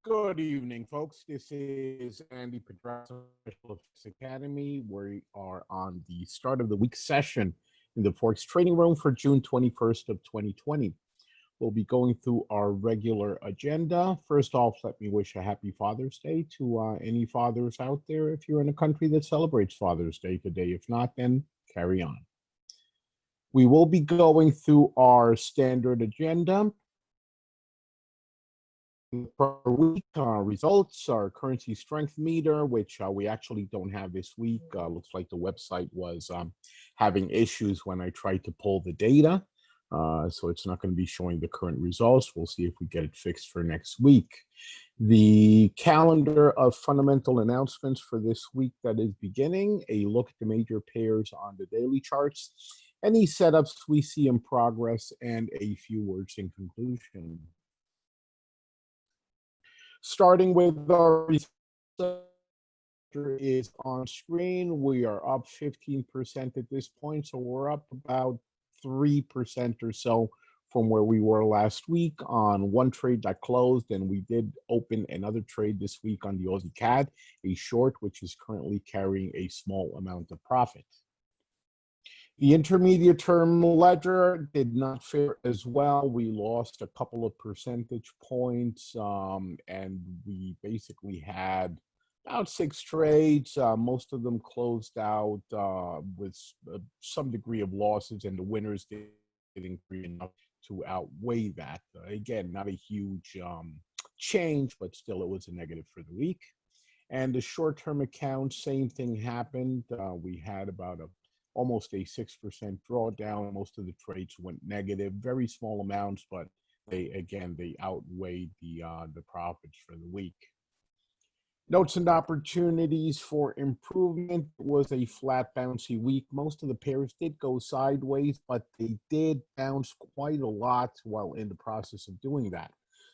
Good evening, folks. This is Andy Pedraza, Special Effects Academy. We are on the start of the week session in the Forex trading room for June 21st of 2020. We'll be going through our regular agenda. First off, let me wish a happy Father's Day to any fathers out there if you're in a country that celebrates Father's Day today. If not, then carry on. We will be going through our standard agenda per week results, our currency strength meter, which we actually don't have this week. Looks like the website was having issues when I tried to pull the data. So it's not going to be showing the current results. We'll see if we get it fixed for next week. The calendar of fundamental announcements for this week that is beginning, a look at the major pairs on the daily charts, any setups we see in progress, and a few words in conclusion. Starting with our is on screen. We are up 15% at this point, so we're up about 3% or so from where we were last week on one trade that closed, and we did open another trade this week on the Aussie CAD, a short, which is currently carrying a small amount of profit. The intermediate term ledger did not fare as well. We lost a couple of percentage points, and we basically had about 6 trades. Most of them closed out with some degree of losses, and the winners didn't increase enough to outweigh that. Again, not a huge change, but still it was a negative for the week. And the short-term account, same thing happened. We had about almost a 6% drawdown. Most of the trades went negative, very small amounts, but they outweighed the profits for the week. Notes and opportunities for improvement was a flat bouncy week. Most of the pairs did go sideways, but they did bounce quite a lot while in the process of doing that.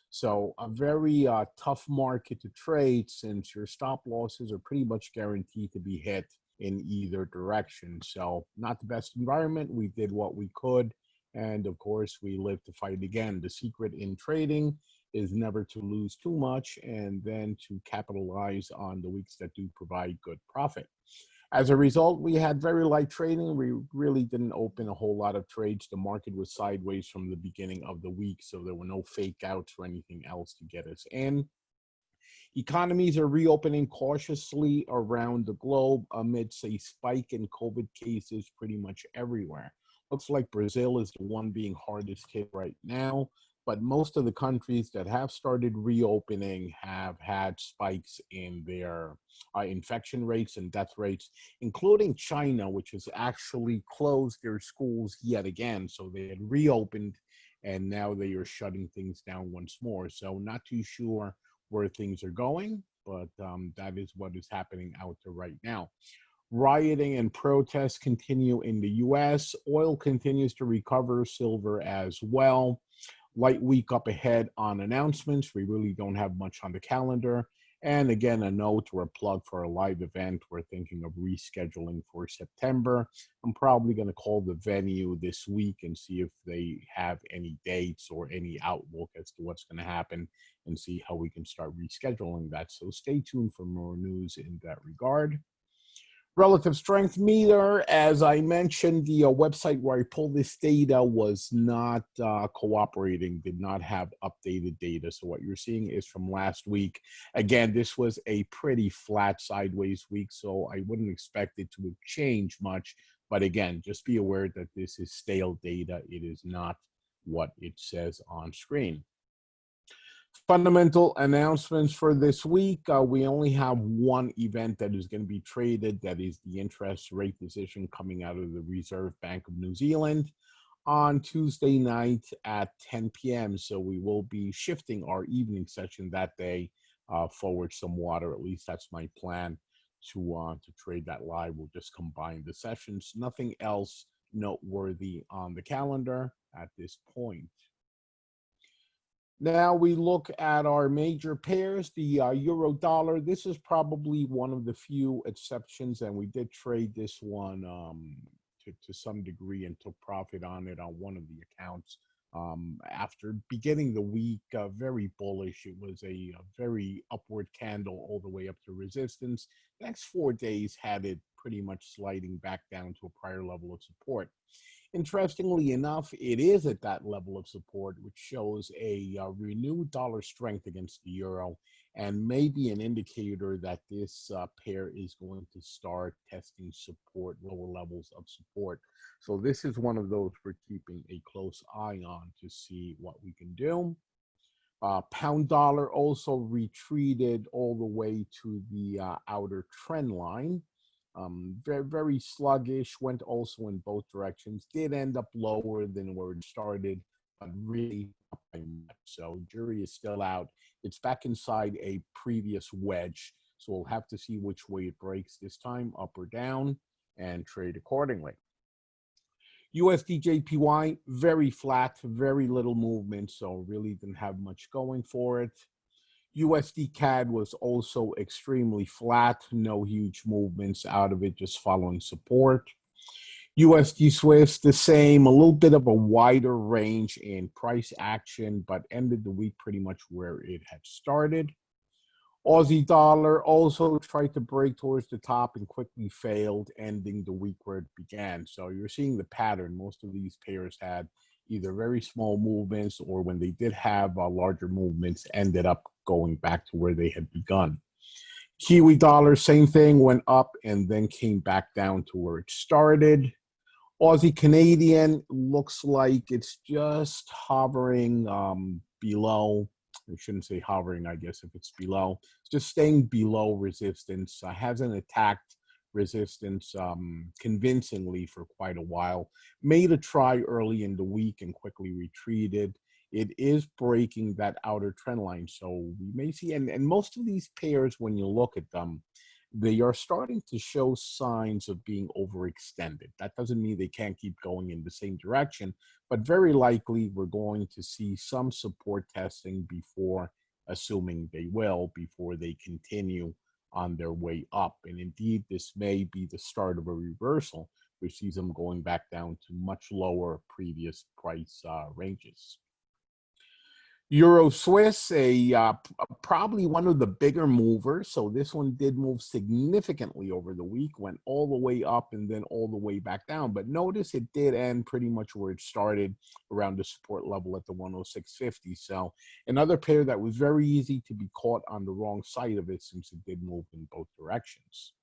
So a very tough market to trade, since your stop losses are pretty much guaranteed to be hit in either direction. So not the best environment. We did what we could, and of course we live to fight again. The secret in trading is never to lose too much, and then to capitalize on the weeks that do provide good profit. As a result, we had very light trading. We really didn't open a whole lot of trades. The market was sideways from the beginning of the week, so there were no fake outs or anything else to get us in. Economies are reopening cautiously around the globe amidst a spike in COVID cases pretty much everywhere. Looks like Brazil is the one being hardest hit right now, but most of the countries that have started reopening have had spikes in their infection rates and death rates, including China, which has actually closed their schools yet again. So they had reopened, and now they are shutting things down once more. So not too sure where things are going, but that is what is happening out there right now. Rioting and protests continue in the U.S. Oil continues to recover, silver as well. Light week up ahead on announcements. We really don't have much on the calendar. And again, a note or a plug for a live event we're thinking of rescheduling for September. I'm probably going to call the venue this week and see if they have any dates or any outlook as to what's going to happen, and see how we can start rescheduling that. So stay tuned for more news in that regard. Relative strength meter, as I mentioned, the website where I pulled this data was not cooperating, did not have updated data. So what you're seeing is from last week. Again, this was a pretty flat sideways week, so I wouldn't expect it to have changed much. But again, just be aware that this is stale data. It is not what it says on screen. Fundamental announcements for this week. We only have one event that is going to be traded. That is the interest rate decision coming out of the Reserve Bank of New Zealand on Tuesday night at 10 p.m. So we will be shifting our evening session that day forward somewhat, or at least that's my plan to trade that live. We'll just combine the sessions. Nothing else noteworthy on the calendar at this point. Now we look at our major pairs, the euro dollar. This is probably one of the few exceptions, and we did trade this one to some degree and took profit on it on one of the accounts After beginning the week very bullish. It was a very upward candle all the way up to resistance. The next 4 days had it pretty much sliding back down to a prior level of support. Interestingly enough, it is at that level of support, which shows a renewed dollar strength against the euro and maybe an indicator that this pair is going to start testing support, lower levels of support. So this is one of those we're keeping a close eye on to see what we can do. Pound dollar also retreated all the way to the outer trend line. Very, very sluggish, went also in both directions, did end up lower than where it started, but really not by much. So jury is still out. It's back inside a previous wedge. So we'll have to see which way it breaks this time, up or down, and trade accordingly. USD JPY, very flat, very little movement, so really didn't have much going for it. USD CAD was also extremely flat, no huge movements out of it, just following support. USD Swiss, the same, a little bit of a wider range in price action, but ended the week pretty much where it had started. Aussie dollar also tried to break towards the top and quickly failed, ending the week where it began. So you're seeing the pattern. Most of these pairs had either very small movements or when they did have larger movements, ended up going back to where they had begun. Kiwi dollar, same thing, went up and then came back down to where it started. Aussie Canadian looks like it's just hovering below. I shouldn't say hovering, I guess, if it's below. It's just staying below resistance. Hasn't attacked resistance convincingly for quite a while. Made a try early in the week and quickly retreated. It is breaking that outer trend line. So we may see, and most of these pairs, when you look at them, they are starting to show signs of being overextended. That doesn't mean they can't keep going in the same direction, but very likely we're going to see some support testing before, assuming they will, before they continue on their way up. And indeed, this may be the start of a reversal, which sees them going back down to much lower previous price ranges. Euro Swiss, probably one of the bigger movers. So this one did move significantly over the week, went all the way up and then all the way back down. But notice it did end pretty much where it started, around the support level at the 106.50. So another pair that was very easy to be caught on the wrong side of it, since it did move in both directions.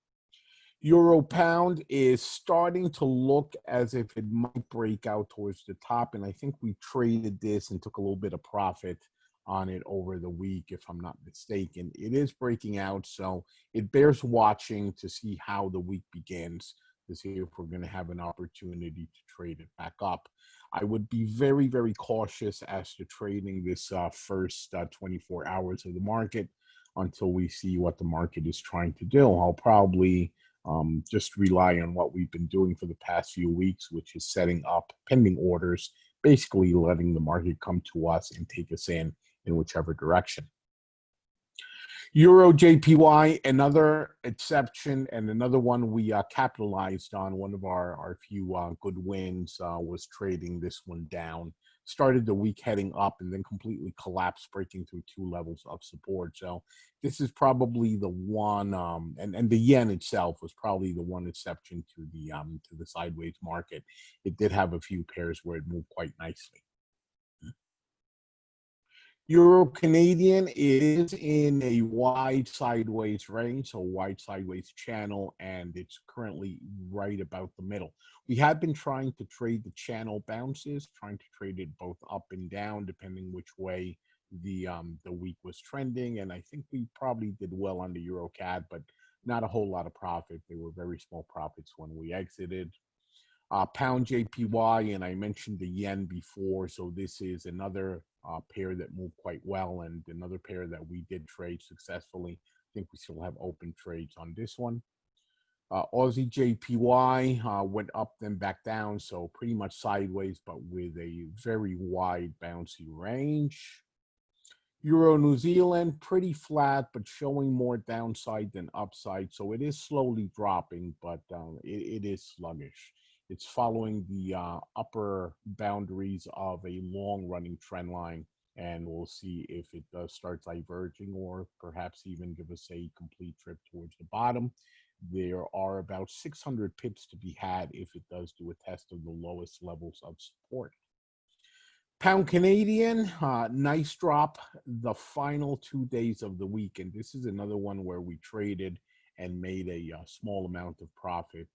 Euro pound is starting to look as if it might break out towards the top. And I think we traded this and took a little bit of profit on it over the week, if I'm not mistaken. It is breaking out, so it bears watching to see how the week begins, to see if we're going to have an opportunity to trade it back up. I would be very, very cautious as to trading this first 24 hours of the market until we see what the market is trying to do. I'll probably just rely on what we've been doing for the past few weeks, which is setting up pending orders, basically letting the market come to us and take us in whichever direction. Euro JPY, another exception and another one we capitalized on. One of our few good wins was trading this one down. Started the week heading up and then completely collapsed, breaking through 2 levels of support. So this is probably the one, and the yen itself was probably the one exception to the sideways market. It did have a few pairs where it moved quite nicely. Euro Canadian is in a wide sideways range, so wide sideways channel, and it's currently right about the middle. We have been trying to trade the channel bounces, trying to trade it both up and down, depending which way the week was trending. And I think we probably did well on the Euro CAD, but not a whole lot of profit. They were very small profits when we exited. Pound JPY, and I mentioned the yen before, so this is another pair that moved quite well and another pair that we did trade successfully. I think we still have open trades on this one. Aussie JPY went up then back down, so pretty much sideways, but with a very wide bouncy range. Euro New Zealand, pretty flat, but showing more downside than upside. So it is slowly dropping, but it is sluggish. It's following the upper boundaries of a long-running trend line, and we'll see if it does start diverging or perhaps even give us a complete trip towards the bottom. There are about 600 pips to be had if it does do a test of the lowest levels of support. Pound Canadian, nice drop the final 2 days of the week. And this is another one where we traded and made a small amount of profit.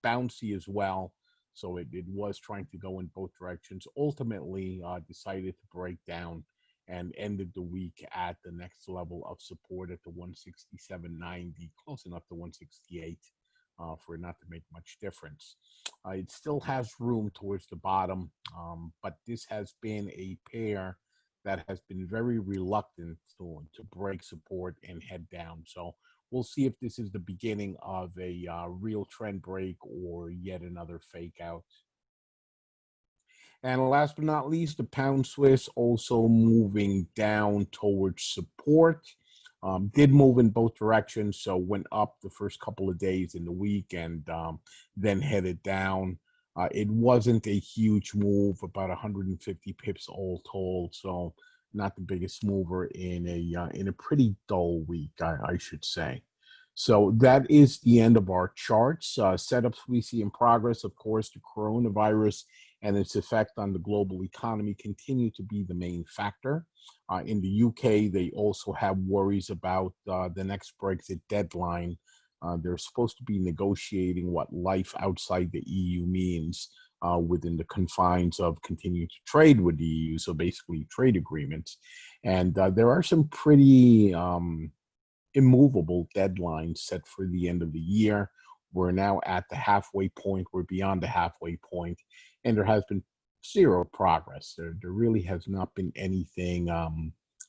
Bouncy as well. So it was trying to go in both directions. Ultimately, decided to break down and ended the week at the next level of support at the 167.90, close enough to 168 for it not to make much difference. It still has room towards the bottom, but this has been a pair that has been very reluctant to break support and head down. So we'll see if this is the beginning of a real trend break or yet another fake out. And last but not least, the pound Swiss also moving down towards support. Did move in both directions, so went up the first couple of days in the week and then headed down. It wasn't a huge move, about 150 pips all told, so not the biggest mover in a pretty dull week, I should say. So that is the end of our charts. Setups we see in progress, of course, the coronavirus and its effect on the global economy continue to be the main factor. In the UK, they also have worries about the next Brexit deadline. They're supposed to be negotiating what life outside the EU means within the confines of continuing to trade with the EU, so basically trade agreements. And there are some pretty immovable deadlines set for the end of the year. We're now at the halfway point. We're beyond the halfway point, and there has been zero progress. There really has not been anything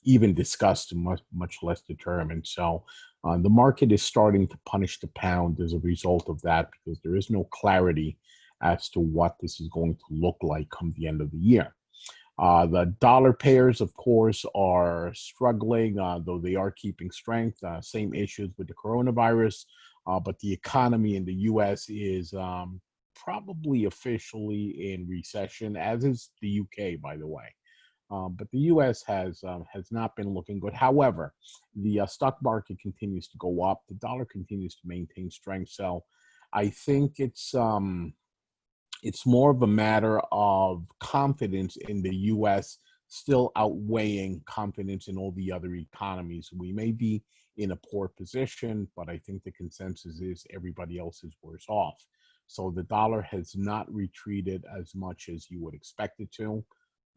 even discussed, much less determined. So the market is starting to punish the pound as a result of that because there is no clarity as to what this is going to look like come the end of the year. The dollar pairs, of course, are struggling, though they are keeping strength. Same issues with the coronavirus, but the economy in the U.S. is probably officially in recession, as is the U.K., by the way. But the U.S. has not been looking good. However, the stock market continues to go up. The dollar continues to maintain strength. So I think it's more of a matter of confidence in the U.S. still outweighing confidence in all the other economies. We may be in a poor position, but I think the consensus is everybody else is worse off. So the dollar has not retreated as much as you would expect it to.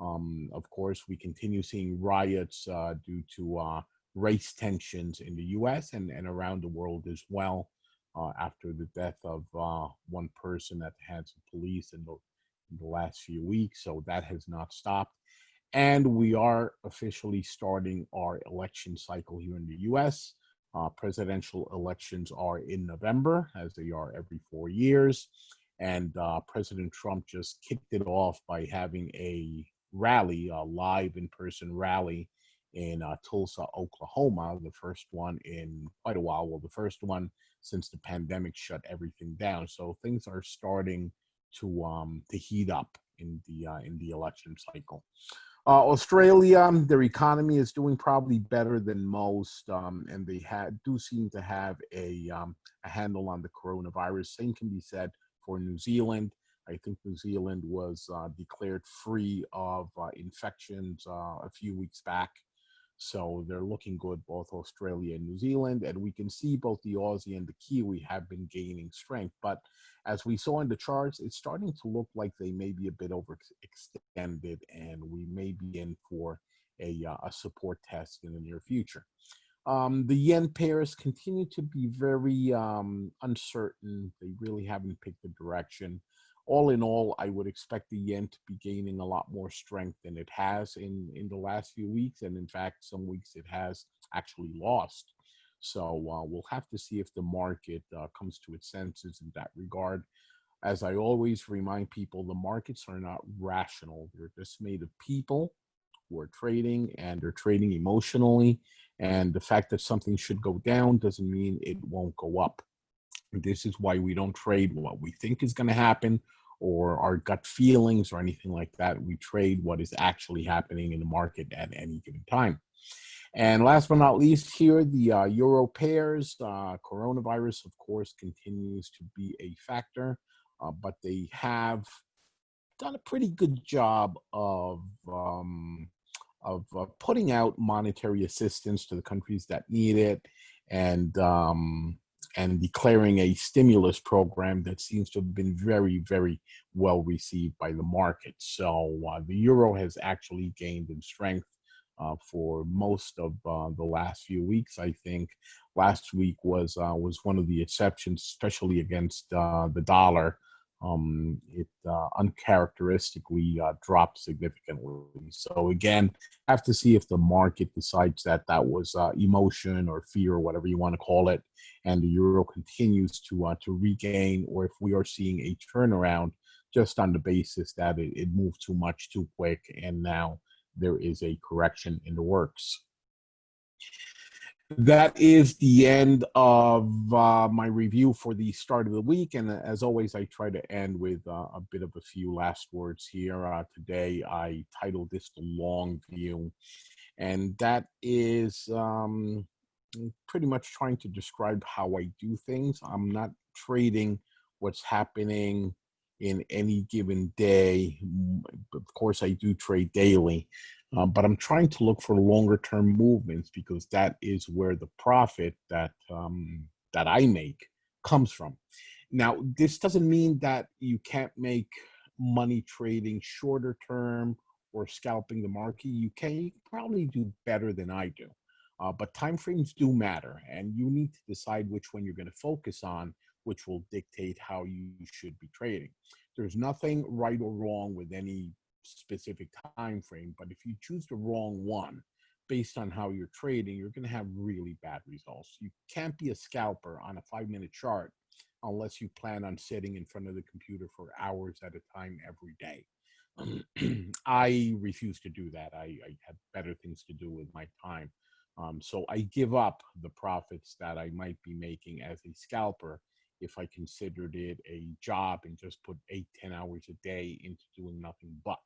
Of course, we continue seeing riots due to race tensions in the U.S. and around the world as well. After the death of one person at the hands of police in the last few weeks. So that has not stopped. And we are officially starting our election cycle here in the US. Presidential elections are in November, as they are every 4 years. And President Trump just kicked it off by having a rally, a live in-person rally in Tulsa, Oklahoma, the first one in quite a while. Well, the first one since the pandemic shut everything down. So things are starting to heat up in the election cycle. Australia, their economy is doing probably better than most, and they do seem to have a handle on the coronavirus. Same can be said for New Zealand. I think New Zealand was declared free of infections a few weeks back. So they're looking good, both Australia and New Zealand. And we can see both the Aussie and the Kiwi have been gaining strength. But as we saw in the charts, it's starting to look like they may be a bit overextended, and we may be in for a support test in the near future. The yen pairs continue to be very uncertain. They really haven't picked a direction. All in all, I would expect the yen to be gaining a lot more strength than it has in the last few weeks. And in fact, some weeks it has actually lost. So we'll have to see if the market comes to its senses in that regard. As I always remind people, the markets are not rational. They're just made of people who are trading, and they're trading emotionally. And the fact that something should go down doesn't mean it won't go up. This is why we don't trade what we think is going to happen or our gut feelings or anything like that. We trade what is actually happening in the market at any given time. And last but not least, here the euro pairs. Coronavirus, of course, continues to be a factor, but they have done a pretty good job of putting out monetary assistance to the countries that need it, and declaring a stimulus program that seems to have been very, very well received by the market. So the euro has actually gained in strength for most of the last few weeks. I think last week was one of the exceptions, especially against the dollar. It uncharacteristically dropped significantly. So again, have to see if the market decides that that was emotion or fear or whatever you want to call it, and the euro continues to regain, or if we are seeing a turnaround just on the basis that it moved too much too quick, and now there is a correction in the works. That is the end of my review for the start of the week. And as always, I try to end with a bit of a few last words here. Today, I titled this The Long View. And that is pretty much trying to describe how I do things. I'm not trading what's happening in any given day. Of course, I do trade daily. But I'm trying to look for longer term movements, because that is where the profit that I make comes from. Now, this doesn't mean that you can't make money trading shorter term or scalping the market. You can probably do better than I do. But timeframes do matter, and you need to decide which one you're going to focus on, which will dictate how you should be trading. There's nothing right or wrong with any specific time frame, but if you choose the wrong one based on how you're trading, you're going to have really bad results. You can't be a scalper on a 5-minute chart unless you plan on sitting in front of the computer for hours at a time every day. I refuse to do that. I have better things to do with my time. So I give up the profits that I might be making as a scalper if I considered it a job and just put 8-10 hours a day into doing nothing but.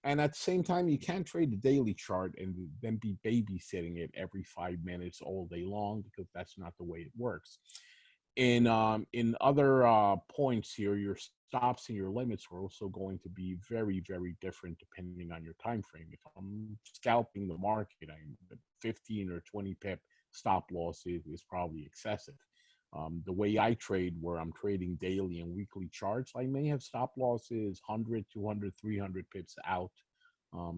And at the same time, you can't trade the daily chart and then be babysitting it every 5 minutes all day long, because that's not the way it works. In other points here, your stops and your limits are also going to be very, very different depending on your time frame. If I'm scalping the market, I'm 15 or 20 pip stop loss is probably excessive. The way I trade, where I'm trading daily and weekly charts, I may have stop losses 100, 200, 300 pips out,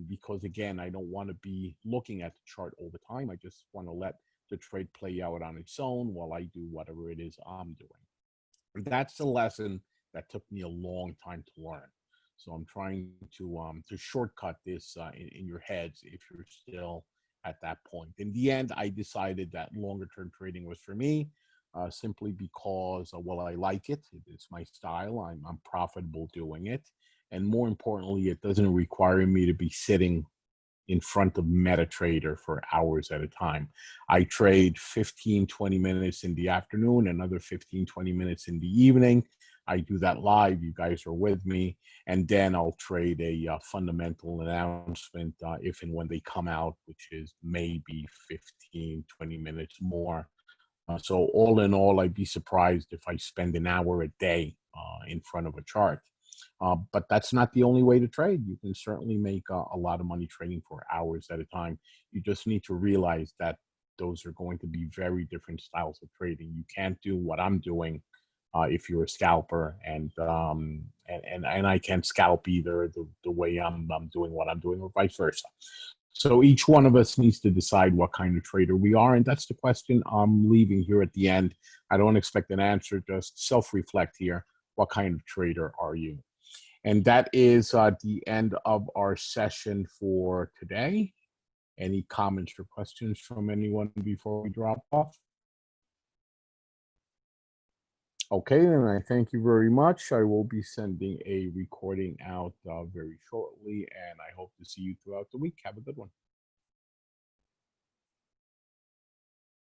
because again, I don't want to be looking at the chart all the time. I just want to let the trade play out on its own while I do whatever it is I'm doing. That's the lesson that took me a long time to learn. So I'm trying to shortcut this in your heads if you're still at that point. In the end, I decided that longer term trading was for me, simply because, well, I like it. It's my style. I'm profitable doing it. And more importantly, it doesn't require me to be sitting in front of MetaTrader for hours at a time. I trade 15, 20 minutes in the afternoon, another 15, 20 minutes in the evening. I do that live. You guys are with me. And then I'll trade a fundamental announcement if and when they come out, which is maybe 15, 20 minutes more. So all in all, I'd be surprised if I spend an hour a day in front of a chart. But that's not the only way to trade. You can certainly make a lot of money trading for hours at a time. You just need to realize that those are going to be very different styles of trading. You can't do what I'm doing if you're a scalper, and I can't scalp either the way I'm doing what I'm doing, or vice versa. So each one of us needs to decide what kind of trader we are, and that's the question I'm leaving here at the end. I don't expect an answer, just self-reflect here. What kind of trader are you? And that is the end of our session for today. Any comments or questions from anyone before we drop off? Okay, then I thank you very much. I will be sending a recording out very shortly, and I hope to see you throughout the week. Have a good one.